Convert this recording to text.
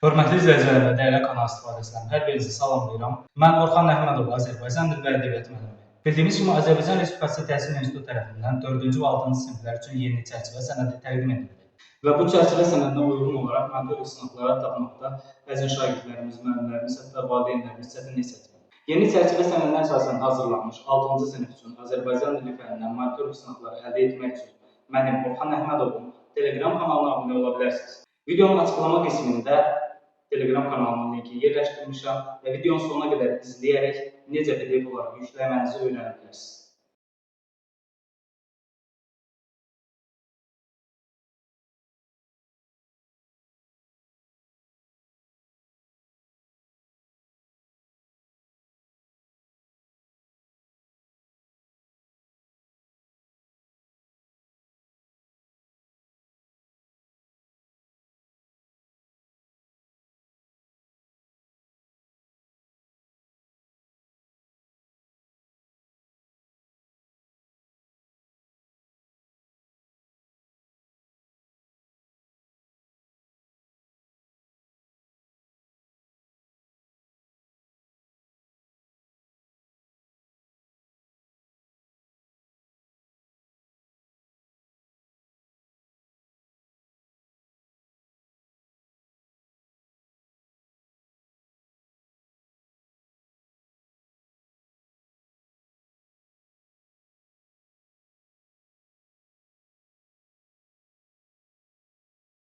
Hörmətli izləyicilər və dəyərli kanal istifadəçilərim, hər birinizi salamlayıram. Mən Orxan Əhmədov, Azərbaycan dil və ədəbiyyatı müəllimi. Bildiyimiz kimi Azərbaycan Respublikası Təhsil İnstitutu tərəfindən 4-cü və 6-cı siniflər üçün yeni çərçivə sənədi təqdim edildi. Və bu çərçivə sənədinə uyğun olaraq məntiq sınaqlara tapmaqda bəzən şagirdlərimiz, müəllimlərimiz, hətta valideynlərimiz çətinlik çəkir. Yeni çərçivə sənədinə əsasən hazırlanmış 6-cı sinif üçün Azərbaycan dili fənnindən məntiq sınaqları əldə etmək üçün mənim Orxan Əhmədovun Telegram kanalına abunə ola bilərsiniz. Videonun açıqlama qismində Telegram kanalının linkini yerləşdirmişəm və videonun sonuna qədər izləyərək necə PDF olaraq yükləmənizi öyrənə bilərsiniz.